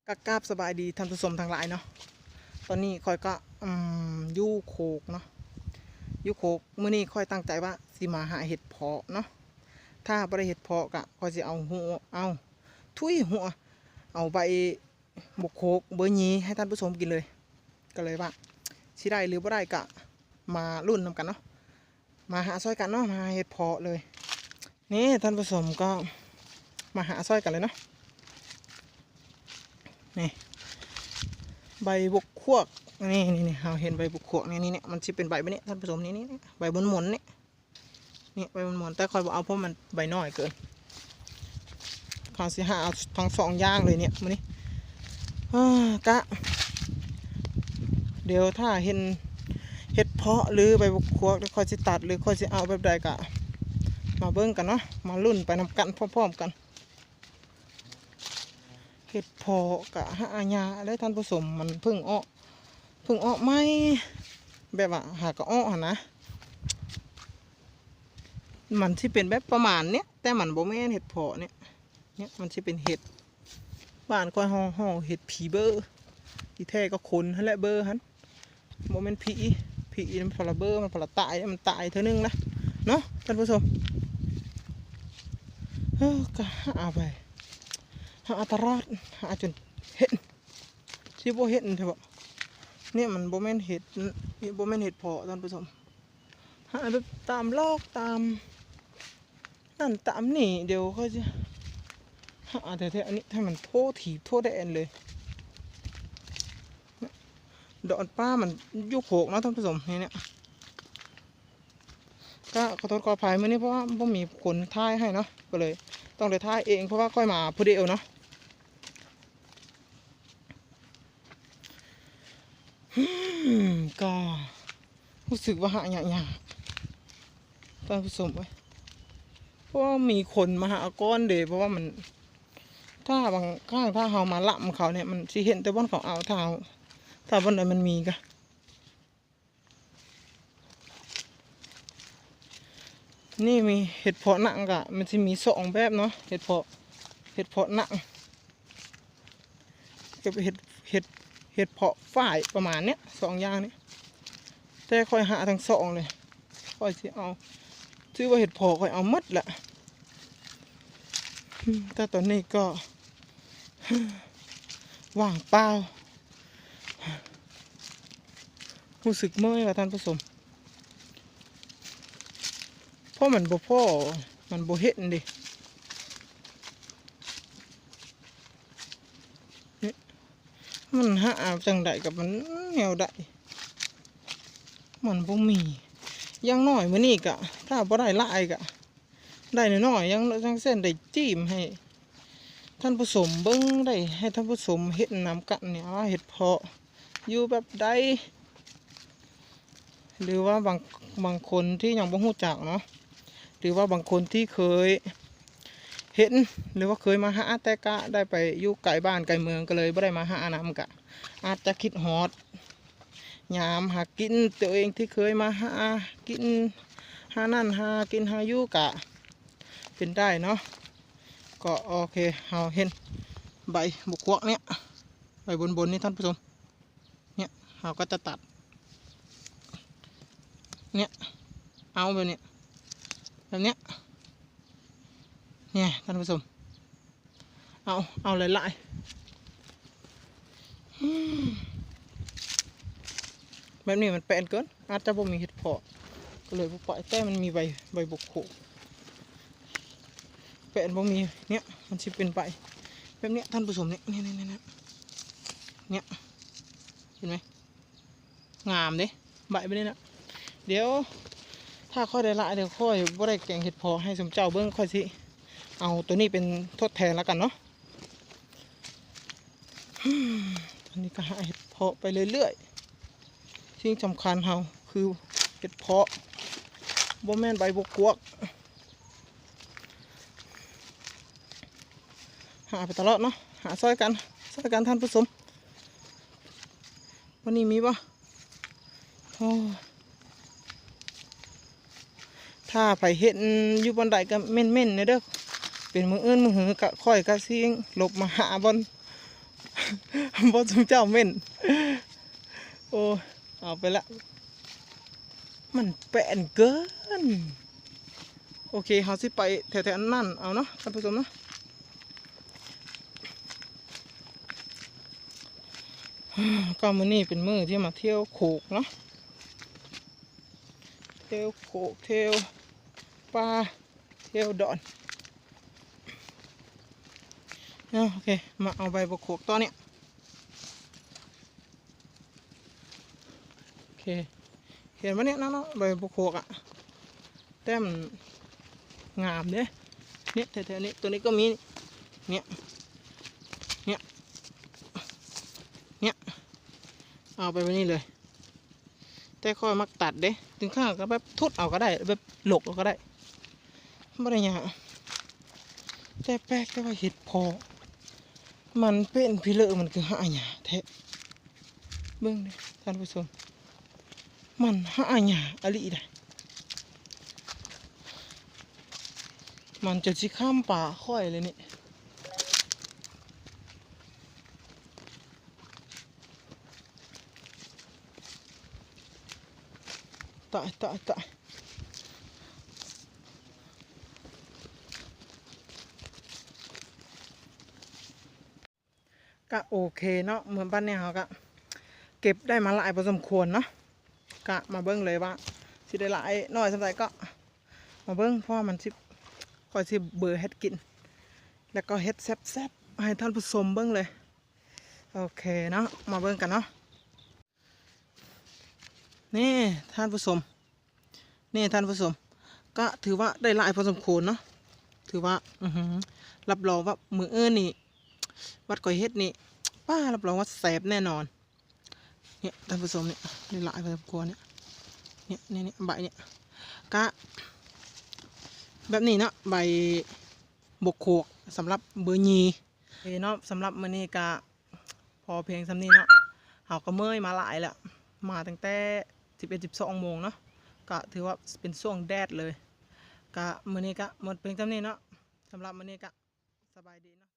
กราบสบายดีท่านผู้ชมทางหลายเนาะตอนนี้คอยก็ยู่โคกเนาะยู่โคกมื้อนี้คอยตั้งใจว่าสิมาหาเห็ดเพาะเนาะถ้าบ่ได้เห็ดเพาะก็คอยสิเอาหัวทุยหัวเอาใบบกโคกเบอร์ยีให้ท่านผู้ชมกินเลยก็เลยว่าสิได้หรือบ่ได้ก็มาลุ้นนำกันเนาะมาหาซอยกันเนาะมาเห็ดเพาะเลยนี่ท่านผู้ชมก็มาหาซอยกันเลยเนาะนี่ใบบกขวกนี่เราเห็นใบบกขวกนี่มันจะเป็นใบแบบนี้ท่านผู้ชมนี่ใบบนหมุนนี่ใบบนหมุนแต่คอยบอกเอาเพราะมันใบน้อยเกินเขาสิหาเอาทั้งสองอย่างเลยเนี่ยมันนี่กะเดี๋ยวถ้าเห็นเห็ดเพาะหรือใบบกขวกแล้วคอยจะตัดหรือคอยจะเอาแบบใดกะมาเบิ้งกันเนาะมาลุ้นไปนำกันพร้อมๆกันเห็ดเพาะกะหายาได้ท่านผู้ชมมันเพิ่งออกไม่แบบว่าหากระอ้อนะมันที่เป็นแบบประมาณเนี้ยแต่มันบ่แม่นเห็ดเพาะเนี่ยมันที่เป็นเห็ดบ้านก้อยห่อเห็ดผีเบอร์ที่แท้ก็คนนั่นแหละเบอร์ฮันบ่แม่นผีมันพลเบอร์มันพลตายมันตายเท่านึงนะเนาะท่านผู้ชมก็หาไปหาตลอดหาจนเห็นที่บ่เห็นเถอะเนี่ยมันบ่แม่นเห็ดบ่แม่นเห็ดเพาะท่านผู้ชมหาแบบตามลอกตามนั่นตามนี่เดี๋ยวเขาจะหาแต่อันนี้ให้มันโทษถีบโทษได้เอ็นเลยดอนป้ามันยุกโขกเนาะท่านผู้ชมเนี่ยก็ขอโทษขออภัยเมื่อนี้เพราะว่าไม่มีคนท่ายให้เนาะก็เลยต้องได้ท่ายเองเพราะว่าค่อยมาพอดีเนาะก็รู้สึกว่าหายากท่านผู้ชมไว้เพราะว่ามีคนมาหาก้อนเดยเพราะว่ามันถ้าบางข้างถ้าเขามาล่ำเขาเนี่ยมันสิเห็นแต่บนเขาเอาถ้าบนไหนมันมีก็นี่มีเห็ดเพาะหนังกะมันจะมีสองแบบเนาะเห็ดเพาะหนังกับเห็ดเพาะฝ่ายประมาณเนี้ยสองอย่างนี้แต่ค่อยหาทั้งสองเลยค่อยสิเอาชื่อว่าเห็ดเพาะค่อยเอามัดแหละแต่ตอนนี้ก็ว่างเปล่ารู้สึกเมื่อยว่ะท่านผู้ชมเพราะมันบ่พ่อมันบ่เห็นดิมันหาจังใดกับมันแนวใดมันบ่มียังน้อยมื้อนี้กะถ้าบ่ได้หลายกะได้น้อยยังเส้นได้จิ้มให้ท่านผู้ชมเบิ่งได้ให้ท่านผู้ชมเห็นนำกันเนี่ยว่าเห็ดเพาะอยู่แบบใดหรือว่าบางคนที่ยังบ่รู้จักเนาะหรือว่าบางคนที่เคยเห็นหรือว่าเคยมาหาแต่กะได้ไปอยู่ไกลบ้านไกลเมืองก็เลยไม่ได้มาหานำกะอาจจะคิดฮอดยามหากินตัวเองที่เคยมาหากินหานั่นหากินหาอยู่กะเป็นได้เนาะก็โอเคเราเห็นใบบุกวกเนี่ยใบบนนี่ท่านผู้ชมเนี่ยเราก็จะตัดเนี่ยเอาแบบเนี้ยเนี่ยท่านผู้ชมเอาหลายแบบนี้มันแปลนเกินอาจจะบ่มีเห็ดเพาะก็เลยปล่อยแต่มันมีใบบุกโขแปลนบ่มีเนี่ยมันจะเป็นใบแบบนี้ท่านผู้ชมเนี่ยเห็นไหมงามเด้ใบแบบนี้นะเดี๋ยวถ้าค่อยได้ละเดี๋ยวค่อยบ่ได้แกงเห็ดเพาะให้สมเจ้าเบิ้งค่อยสิเอาตัวนี้เป็นทดแทนแล้วกันเนาะตอนนี้ก็หาเห็ดเพาะไปเรื่อยๆที่สำคัญเราคือเห็ดเพาะบ่แม่นใบบกวกหาไปตลอดเนาะหาซอยกันท่านผู้ชมวันนี้มีปะถ้าไปเห็นอยู่บนใดก็เม่นเด้อเป็นมืออื่นมือหือกะค่อยกะซิงหลบมาหาบน บ่จุมเจ้าเม่นโอ้เอาไปละมันแปลนเกินโอเคเฮาสิไปแถวๆนั่นเอาเนาะท่านผู้ชมเนาะก็มื้อนี้เป็นมื้อที่มาเที่ยวโขกเนาะเที่ยวโขกเที่ยวป่าเที่ยวดอนโอเคมาเอาใบบกโขกตอนเนี้ยโอเคเห็นไหมเนี่ยนะเนาะใบบกโขกอ่ะแต้มงามเด้เนี่ยแถวๆนี้ตัวนี้ก็มีเนี่ยเนี่ยเนี่ยเอาไปวันนี้เลยแต่ค่อยมักตัดเด้ถึงข้างก็แบบทุดเอาก็ได้แบบหลกเอาก็ได้ไม่ได้ยากแต่แปลกแต่ว่าเห็ดพอมันเป็นพิเลอมันคือหาหยาแท้เบิ่งดิท่านผู้ชมมันหาหยาอลิได้มันจะสิข้ามป่าค่อยเลยนี่ตายก็โอเคเนาะเหมือนบ้านเนี่ยเขาก็เก็บได้มาหลายพอสมควรเนาะก็มาเบิ้งเลยว่าสิได้หลายน้อยสำหรับก็มาเบิ้งเพราะมันสิคอยสิเบื่อเฮ็ดกินแล้วก็เฮ็ดแซ่บๆให้ท่านผู้ชมเบิ้งเลยโอเคเนาะมาเบิ้งกันเนาะนี่ท่านผู้ชมก็ถือว่าได้หลายพอสมควรเนาะถือว่ารับรองว่ามือนี่วัดก่อยเฮ็ดนี่ป้ารับรองว่าแซ่บแน่นอนเนี่ยท่านผู้ชมเนี่ยได้หลายพอสมควรเนี่ยใบเนี่ยก็แบบนี้เนาะใบบกโขกสำหรับเบอร์ยีเนาะสำหรับมื้อนี้ก็พอเพียงสำนี้เนาะเฮาก็เมื่อยมาหลายแล้วมาตั้งแต่11-12 โมงเนาะก็ถือว่าเป็นช่วงแดดเลยก็มื้อนี้ก็หมดเพียงสำนี้เนาะสำหรับมื้อนี้ก็สบายดีเนาะ